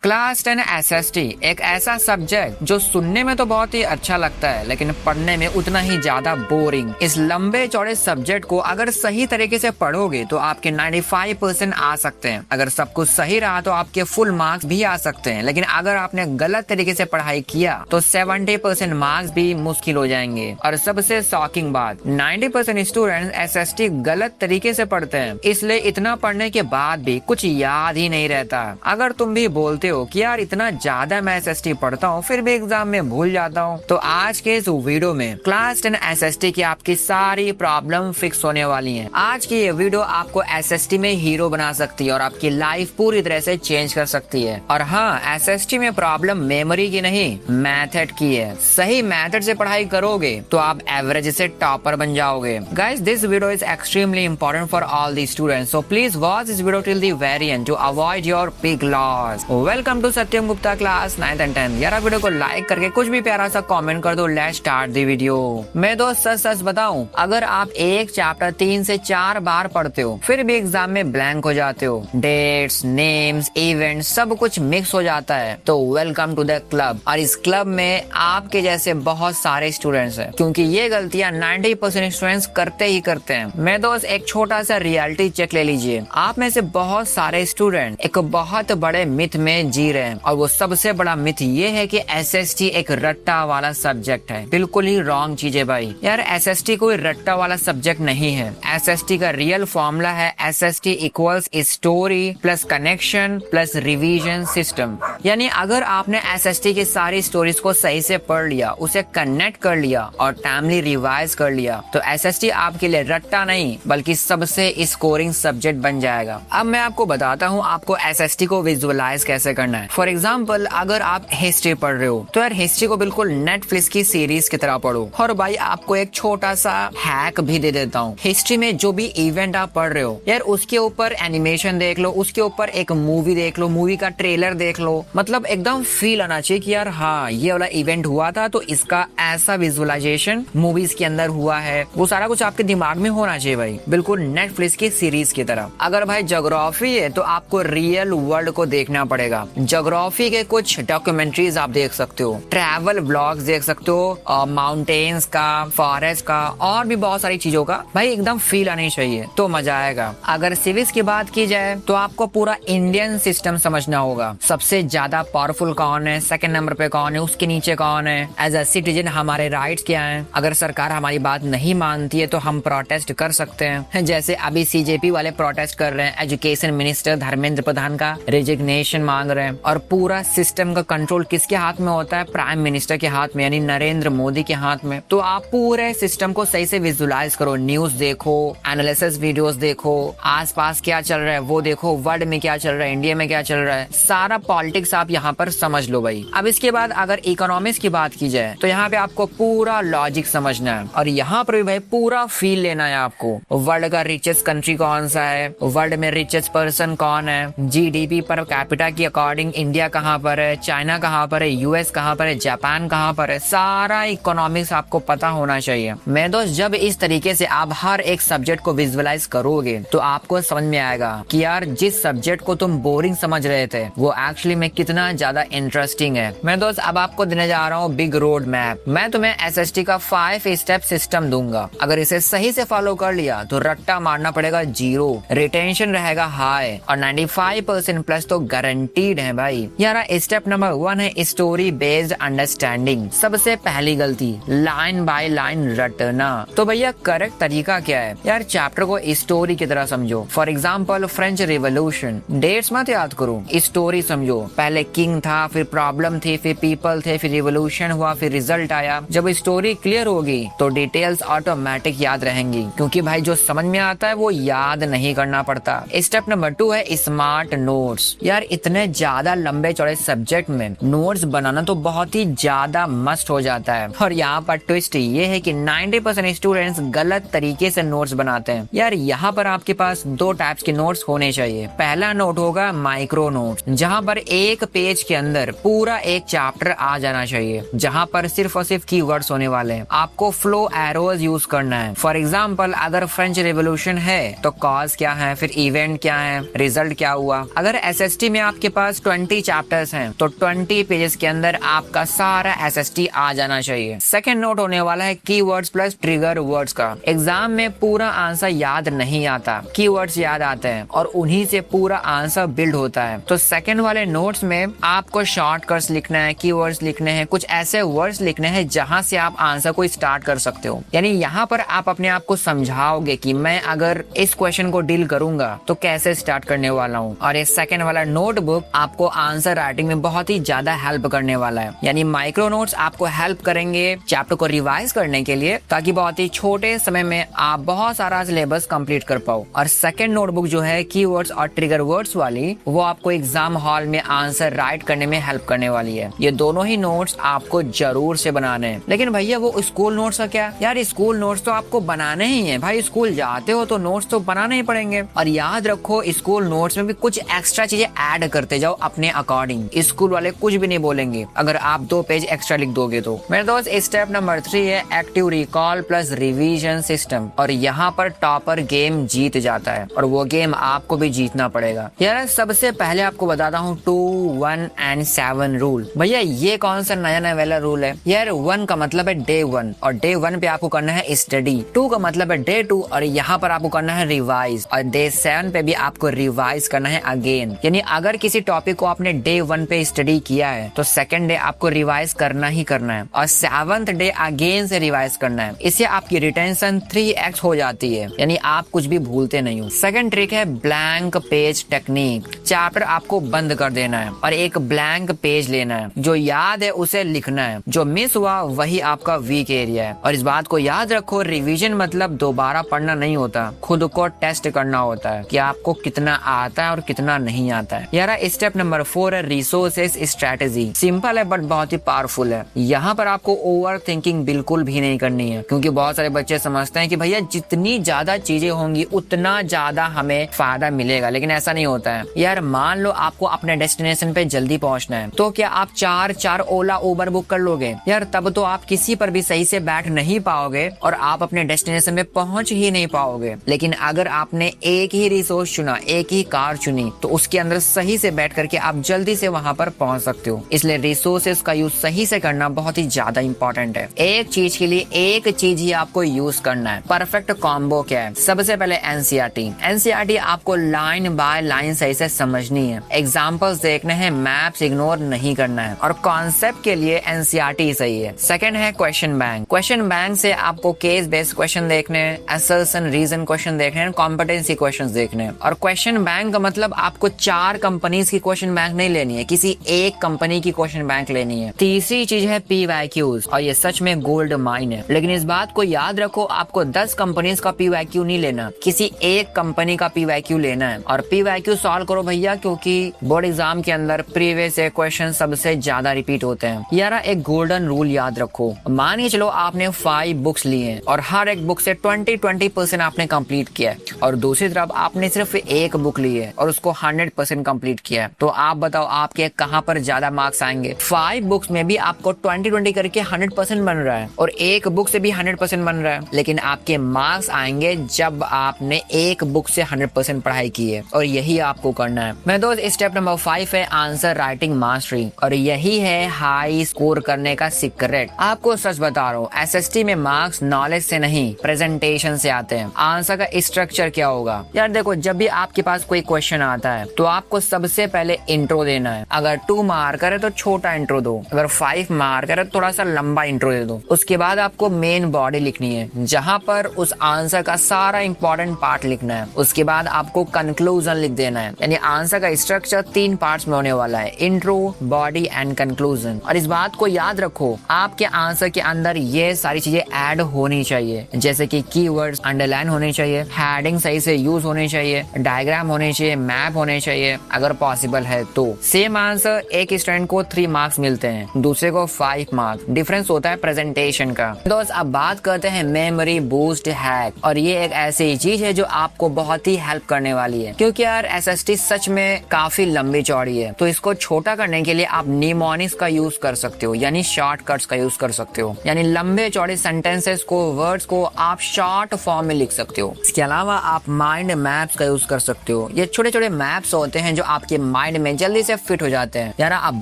Class 10 SST एक ऐसा subject जो सुनने में तो बहुत ही अच्छा लगता है लेकिन पढ़ने में उतना ही ज्यादा बोरिंग। इस लंबे चौड़े सब्जेक्ट को अगर सही तरीके से पढ़ोगे तो आपके 95% आ सकते हैं। अगर सब कुछ सही रहा तो आपके फुल मार्क्स भी आ सकते हैं, लेकिन अगर आपने गलत तरीके से पढ़ाई किया तो 70% मार्क्स भी मुश्किल हो जाएंगे। और सबसे शॉकिंग बात, 90% स्टूडेंट एसएसटी गलत तरीके से पढ़ते हैं, इसलिए इतना पढ़ने के बाद भी कुछ याद ही नहीं रहता। अगर तुम भी बोलते हो कि यार इतना ज्यादा मैं एसएसटी पढ़ता हूँ फिर भी एग्जाम में भूल जाता हूँ, तो आज के इस वीडियो में क्लास 10 एसएसटी की आपकी सारी प्रॉब्लम फिक्स होने वाली हैं। आज की ये वीडियो आपको एसएसटी में हीरो बना सकती है और आपकी लाइफ पूरी तरह से चेंज कर सकती है। और हाँ, एसएसटी में प्रॉब्लम मेमोरी की नहीं, मेथड की है। सही मेथड से पढ़ाई करोगे तो आप एवरेज से टॉपर बन जाओगे। Guys, this video is extremely important for all the students, so please watch this video till the very end to avoid your big loss. Welcome to Satyam Gupta class 9th and 10th। यार video को like करके कुछ भी प्यारा सा comment कर दो। Let's start the video. मैं दोस्त सच सच बताऊं, अगर आप एक चैप्टर 3 से 4 बार पढ़ते हो फिर भी एग्जाम में ब्लैंक हो जाते हो, डेट्स, नेम्स, इवेंट्स सब कुछ मिक्स हो जाता है, तो वेलकम टू द क्लब। और इस क्लब में आपके जैसे बहुत सारे स्टूडेंट्स हैं, क्योंकि ये गलतियां 90% स्टूडेंट्स करते ही करते हैं। मैं दोस्त एक छोटा सा रियलिटी चेक ले लीजिए। आप में से बहुत सारे स्टूडेंट एक बहुत बड़े मिथ में जी रहे हैं, और वो सबसे बड़ा मिथ ये है कि एसएसटी एक रट्टा वाला सब्जेक्ट है। बिल्कुल ही रॉन्ग चीज है भाई। यार एसएसटी कोई रट्टा वाला सब्जेक्ट नहीं है। एसएसटी का रियल फॉर्मूला है SST equals story plus connection plus revision system. यानी अगर आपने एसएसटी की सारी स्टोरीज को सही से पढ़ लिया, उसे कनेक्ट कर लिया और टाइमली रिवाइज कर लिया, तो एसएसटी आपके लिए रट्टा नहीं बल्कि सबसे स्कोरिंग सब्जेक्ट बन जाएगा। अब मैं आपको बताता हूँ आपको एसएसटी को विजुअलाइज कैसे करना है। फॉर एग्जाम्पल, अगर आप हिस्ट्री पढ़ रहे हो तो यार हिस्ट्री को बिल्कुल नेटफ्लिक्स की सीरीज की तरह पढ़ो। और भाई आपको एक छोटा सा हैक भी दे देता हूँ। हिस्ट्री में जो भी इवेंट आप पढ़ रहे हो यार उसके ऊपर एनिमेशन देख लो, उसके ऊपर एक मूवी देख लो, मूवी का ट्रेलर देख लो। मतलब एकदम फील आना चाहिए कि यार हाँ ये वाला इवेंट हुआ था तो इसका ऐसा विजुअलाइजेशन मूवीज के अंदर हुआ है। वो सारा कुछ आपके दिमाग में होना चाहिए भाई, बिल्कुल नेटफ्लिक्स की सीरीज की तरह। अगर भाई ज्योग्राफी है तो आपको रियल वर्ल्ड को देखना पड़ेगा। ज्योग्राफी के कुछ डॉक्यूमेंट्रीज आप देख सकते हो, ट्रैवल ब्लॉग्स देख सकते हो, माउंटेन्स का, फॉरेस्ट का और भी बहुत सारी चीजों का भाई एकदम फील आनी चाहिए तो मजा आएगा। अगर सिविक्स की बात की जाए तो आपको पूरा इंडियन सिस्टम समझना होगा। सबसे ज्यादा पावरफुल कौन है, सेकंड नंबर पे कौन है, उसके नीचे कौन है, एज अ सिटीजन हमारे राइट्स क्या हैं। अगर सरकार हमारी बात नहीं मानती है तो हम प्रोटेस्ट कर सकते हैं, जैसे अभी सीजेपी वाले प्रोटेस्ट कर रहे हैं। एजुकेशन मिनिस्टर धर्मेंद्र प्रधान का रेजिग्नेशन मांग रहे हैं। और पूरा सिस्टम का कंट्रोल किसके हाथ में होता है? प्राइम मिनिस्टर के हाथ में, यानी नरेंद्र मोदी के हाथ में। तो आप पूरे सिस्टम को सही से विजुअलाइज करो, न्यूज देखो, एनालिसिस वीडियोस देखो, आसपास क्या चल रहा है वो देखो, वर्ल्ड में क्या चल रहा है, इंडिया में क्या चल रहा है, सारा पॉलिटिक्स आप यहाँ पर समझ लो भाई। अब इसके बाद अगर इकोनॉमिक्स की बात की जाए तो यहाँ पे आपको पूरा लॉजिक समझना है और यहाँ पर भी भाई पूरा फील लेना है आपको। वर्ल्ड का रिचेस्ट कंट्री कौन सा है, वर्ल्ड में रिचेस्ट पर्सन कौन है, जीडीपी पर कैपिटा की अकॉर्डिंग इंडिया कहाँ पर है, चाइना कहाँ पर है, यूएस कहाँ पर है, जापान कहाँ पर है, सारा इकोनॉमिक्स आपको पता होना चाहिए। मैं दोस्त, जब इस तरीके से आप हर एक सब्जेक्ट को विजुअलाइज करोगे तो आपको समझ में आएगा कि यार जिस सब्जेक्ट को तुम बोरिंग समझ रहे थे वो एक्चुअली में कितना ज्यादा इंटरेस्टिंग है। मैं दोस्त अब आपको देने जा रहा हूँ बिग रोड मैप। मैं तुम्हें एसएसटी का 5 स्टेप सिस्टम दूंगा। अगर इसे सही से फॉलो कर लिया तो रट्टा मारना पड़ेगा 0, रिटेंशन रहेगा हाई और 95% प्लस तो गारंटीड है भाई। यार स्टेप नंबर 1 है स्टोरी बेस्ड अंडरस्टैंडिंग। सबसे पहली गलती, लाइन बाय लाइन रटना। तो भैया करेक्ट तरीका क्या है? यार चैप्टर को स्टोरी की तरह समझो। For example French revolution, dates मत याद करो, स्टोरी समझो। पहले किंग था, फिर प्रॉब्लम थी, फिर पीपल थे, फिर रिवोल्यूशन हुआ, फिर रिजल्ट आया। जब स्टोरी क्लियर होगी तो डिटेल्स ऑटोमेटिक याद रहेंगी, क्योंकि भाई जो समझ में आता है वो याद नहीं करना पड़ता। स्टेप नंबर 2 है स्मार्ट नोट्स। यार इतने ज्यादा लंबे चौड़े सब्जेक्ट में नोट्स बनाना तो बहुत ही ज्यादा मस्ट हो जाता है। और यहाँ पर ट्विस्ट ये है कि 90% स्टूडेंट्स गलत तरीके से नोट्स बनाते हैं। यार यहाँ पर आपके पास 2 टाइप्स के नोट्स होने चाहिए। पहला नोट होगा माइक्रो नोट, जहाँ पर एक पेज के अंदर पूरा एक चैप्टर आ जाना चाहिए, जहाँ पर सिर्फ और सिर्फ कीवर्ड्स होने वाले हैं। आपको फ्लो एरोज यूज करना है। फॉर एग्जाम्पल अगर फ्रेंच रिवोल्यूशन है तो कॉज क्या है, फिर इवेंट क्या है, रिजल्ट क्या हुआ। अगर एसएसटी में आपके पास पास 20 चैप्टर्स हैं तो 20 पेजेस के अंदर आपका सारा एसएसटी आ जाना चाहिए। सेकंड नोट होने वाला है कीवर्ड्स प्लस ट्रिगर वर्ड्स का। एग्जाम में पूरा आंसर याद नहीं आता, कीवर्ड्स याद आते हैं और उन्हीं से पूरा आंसर बिल्ड होता है। तो सेकंड वाले नोट्स में आपको शॉर्टकट्स लिखना है, कीवर्ड्स लिखने हैं, कुछ ऐसे वर्ड्स लिखने हैं जहां से आप आंसर को स्टार्ट कर सकते हो। यानी यहाँ पर आप अपने आप को समझाओगे कि मैं अगर इस क्वेश्चन को डील करूंगा तो कैसे स्टार्ट करने वाला हूँ। और ये सेकंड वाला नोटबुक आपको आंसर राइटिंग में बहुत ही ज्यादा हेल्प करने वाला है। यानी माइक्रो नोट्स आपको हेल्प करेंगे चैप्टर को रिवाइज करने के लिए, ताकि बहुत ही छोटे समय में आप बहुत सारा सिलेबस कंप्लीट कर पाओ। और सेकंड नोटबुक जो है कीवर्ड्स और ट्रिगर वर्ड्स वाली, वो आपको एग्जाम हॉल में आंसर राइट करने में हेल्प करने वाली है। ये दोनों ही नोट्स आपको जरूर से बनाने हैं। लेकिन भैया वो स्कूल नोट्स का क्या? यार स्कूल नोट्स तो आपको बनाने ही है भाई, स्कूल जाते हो तो नोट्स तो बनाने ही पड़ेंगे। और याद रखो स्कूल नोट्स में भी कुछ एक्स्ट्रा चीजें ऐड करते जाओ अपने अकॉर्डिंग। स्कूल वाले कुछ भी नहीं बोलेंगे अगर आप 2 पेज एक्स्ट्रा लिख दोगे तो। मेरे दोस्त स्टेप नंबर 3 है active recall plus revision system. और यहाँ पर टॉपर गेम जीत जाता है और वो गेम आपको भी जीतना पड़ेगा। यार सबसे पहले आपको बताता हूँ 2, 1 एंड 7 रूल। भैया ये कौन सा नया वाला रूल है? यार 1 का मतलब है डे 1 और डे 1 पे आपको करना है स्टडी। 2 का मतलब है डे 2 और यहाँ पर आपको करना है रिवाइज। और डे 7 पे भी आपको रिवाइज करना है अगेन। यानी अगर किसी टॉपिक को आपने डे 1 पे स्टडी किया है तो सेकंड डे आपको रिवाइज करना ही करना है और 7th डे अगेन से रिवाइज करना है। इससे आपकी रिटेंशन 3x हो जाती है, यानी आप कुछ भी भूलते नहीं हो। सेकंड ट्रिक है ब्लैंक पेज टेक्निक। चैप्टर आपको बंद कर देना है और एक ब्लैंक पेज लेना है। जो याद है उसे लिखना है, जो मिस हुआ वही आपका वीक एरिया है। और इस बात को याद रखो, रिवीजन मतलब दोबारा पढ़ना नहीं होता, खुद को टेस्ट करना होता है कि आपको कितना आता है और कितना नहीं आता है। यार स्टेप नंबर 4 है रिसोर्सेस स्ट्रेटेजी। सिंपल है बट बहुत ही पावरफुल है। यहाँ पर आपको ओवर थिंकिंग बिल्कुल भी नहीं करनी है, क्योंकि बहुत सारे बच्चे समझते हैं कि भैया जितनी ज्यादा चीजें होंगी उतना ज्यादा हमें फायदा मिलेगा, लेकिन ऐसा नहीं होता है। यार मान लो आपको अपने डेस्टिनेशन पे जल्दी पहुंचना है, तो क्या आप 4 ओला उबर बुक कर लोगे? यार तब तो आप किसी पर भी सही से बैठ नहीं पाओगे और आप अपने डेस्टिनेशन में पहुंच ही नहीं पाओगे। लेकिन अगर आपने एक ही रिसोर्स चुना, एक ही कार चुनी, तो उसके अंदर सही से बैठ करके आप जल्दी से वहां पर पहुंच सकते हो। इसलिए रिसोर्सेस का यूज सही से करना बहुत ही ज्यादा इंपॉर्टेंट है। एक चीज के लिए एक चीज ही आपको यूज करना है। परफेक्ट कॉम्बो क्या है? सबसे पहले एनसीईआरटी आपको लाइन बाय लाइन सही से समझनी है, एग्जाम्पल्स देखने हैं, मैप्स इग्नोर नहीं करना है। और कॉन्सेप्ट के लिए एनसीईआरटी सही है। सेकंड है क्वेश्चन बैंक से आपको केस बेस्ड क्वेश्चन देखने हैं, असर्शन रीजन क्वेश्चन देखने हैं, कॉम्पिटेंसी क्वेश्चन देखने हैं। और क्वेश्चन बैंक का मतलब आपको 4 कंपनीज की क्वेश्चन बैंक नहीं लेनी है, किसी एक कंपनी की क्वेश्चन बैंक लेनी है। तीसरी चीज है PYQs और ये सच में गोल्ड माइन है। लेकिन इस बात को याद रखो, आपको 10 कंपनीज का PYQ नहीं लेना, किसी एक कंपनी का PYQ लेना है। और PYQ सॉल्व करो भैया, क्योंकि बोर्ड एग्जाम के अंदर प्रीवियस क्वेश्चन सबसे ज्यादा रिपीट होते हैं। यार एक गोल्डन रूल याद रखो, मान के चलो आपने 5 बुक्स ली हैं और हर एक बुक से 20% आपने कंप्लीट किया है, और दूसरी तरफ आपने सिर्फ एक बुक ली है और उसको 100% कंप्लीट किया है। तो आप बताओ आपके कहां पर ज्यादा मार्क्स आएंगे? 5 बुक्स में भी आपको 20-20 करके 100% बन रहा है और एक बुक से भी 100% बन रहा है, लेकिन आपके मार्क्स आएंगे जब आपने एक बुक से 100% पढ़ाई की है। और यही आपको करना है। मैं दोस्त स्टेप नंबर 5 है आंसर राइटिंग मास्टरी, और यही है हाई स्कोर करने का सीक्रेट। आपको सच बता रहा हूँ, एसएसटी में मार्क्स नॉलेज से नहीं प्रेजेंटेशन से आते हैं। आंसर का स्ट्रक्चर क्या होगा? यार देखो, जब भी आपके पास कोई क्वेश्चन आता है तो आपको सबसे पहले इंट्रो देना है। अगर 2 मार्कर है तो छोटा इंट्रो दो, अगर 5 मार्कर है तो थोड़ा सा लंबा इंट्रो दे दो। उसके बाद आपको मेन बॉडी लिखनी है, जहाँ पर उस आंसर का सारा इंपॉर्टेंट पार्ट लिखना है। उसके बाद आपको कंक्लूजन लिख देना है। यानी आंसर का स्ट्रक्चर 3 पार्ट्स में होने वाला है, इंट्रो, बॉडी एंड कंक्लूजन। और इस बात को याद रखो, आपके आंसर के अंदर ये सारी चीजें ऐड होनी चाहिए, जैसे कि कीवर्ड्स अंडरलाइन होने चाहिए, हेडिंग सही से यूज होने चाहिए, डायग्राम होने चाहिए, मैप होने चाहिए अगर पॉसिबल है तो। सेम आंसर एक स्टूडेंट को 3 मार्क्स मिलते हैं, दूसरे को 5 मार्क्स। डिफरेंस होता है प्रेजेंटेशन का। दोस्त अब बात करते हैं मेमोरी बूस्ट हैक, और ये एक ऐसी चीज है जो आपको बहुत ही हेल्प करने वाली है, क्योंकि यार एसएसटी सच में काफी लंबी चौड़ी है। तो इसको छोटा करने के लिए आप निमोनिक्स का यूज कर सकते हो, यानी शॉर्टकट्स का यूज कर सकते हो। यानी लंबे चौड़े सेंटेंसेस को, वर्ड्स को आप शॉर्ट फॉर्म में लिख सकते हो। इसके अलावा आप माइंड मैप्स का यूज कर सकते हो। ये छोटे छोटे मैप्स होते हैं जो आपके माइंड में जल्दी से फिट हो जाते हैं। यार अब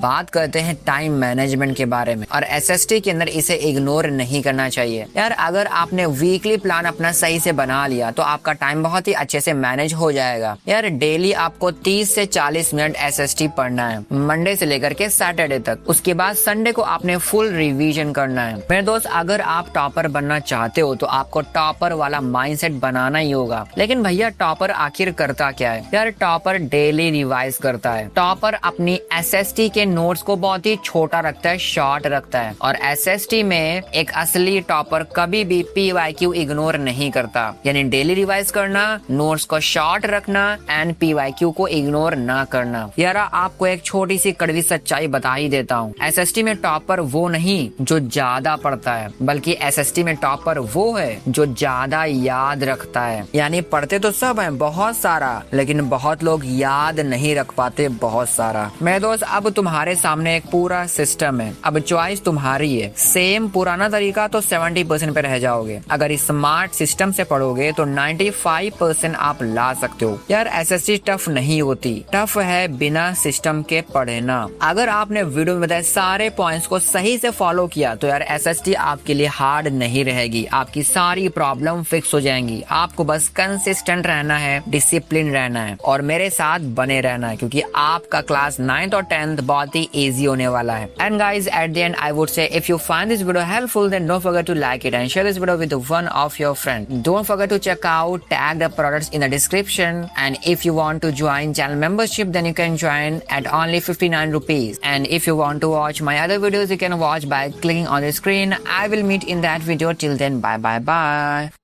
बात करते हैं टाइम मैनेजमेंट के बारे में, और SST के अंदर इसे इग्नोर नहीं करना चाहिए। यार अगर आपने वीकली प्लान अपना सही से बना लिया तो आपका टाइम बहुत ही अच्छे से मैनेज हो जाएगा। यार डेली आपको 30 से 40 मिनट SST पढ़ना है, मंडे से लेकर के सैटरडे तक। उसके बाद संडे को आपने फुल रिवीजन करना है। मेरे दोस्त, अगर आप टॉपर बनना चाहते हो तो आपको टॉपर वाला माइंडसेट बनाना ही होगा। लेकिन भैया टॉपर आखिर करता क्या है? यार टॉपर डेली रिवाइज करता है। टॉपर अपनी SST के नोट्स को बहुत ही छोटा रखता है, शॉर्ट रखता है। और SST में एक असली टॉपर कभी भी PYQ इग्नोर नहीं करता। यानी डेली रिवाइज करना, नोट्स को शॉर्ट रखना एंड PYQ को इग्नोर ना करना। यार आपको एक छोटी सी कड़वी सच्चाई बता ही देता हूँ, SST में टॉपर वो नहीं जो ज्यादा पढ़ता है, बल्कि SST में टॉपर वो है जो ज्यादा याद रखता है। यानी पढ़ते तो सब हैं बहुत सारा, लेकिन बहुत लोग याद नहीं रख पाते बहुत सारा। मेरे दोस्त, अब तुम्हारे सामने एक पूरा सिस्टम है, अब चॉइस तुम्हारी है। सेम पुराना तरीका तो 70% पे रह जाओगे, अगर स्मार्ट सिस्टम से पढ़ोगे तो 95% आप ला सकते हो। यार SST टफ नहीं होती, टफ है बिना सिस्टम के पढ़ना। अगर आपने वीडियो में बताए सारे पॉइंट्स को सही से फॉलो किया तो यार SST आपके लिए हार्ड नहीं रहेगी, आपकी सारी प्रॉब्लम फिक्स हो जाएंगी। आपको बस कंसिस्टेंट रहना है, डिसिप्लिन रहना है और मेरे साथ बने रहना है, क्योंकि आपका क्लास 9th और 10th बहुत ही इजी होने वाला है। And guys, at the end I would say if you find this video helpful then don't forget to like it and share this video with one of your friend. Don't forget to check out tag the products in the description, and if you want to join channel membership then you can join at only 59 rupees, and if you want to watch my other videos you can watch by clicking on the screen. I will meet in that video. Till then, bye bye bye.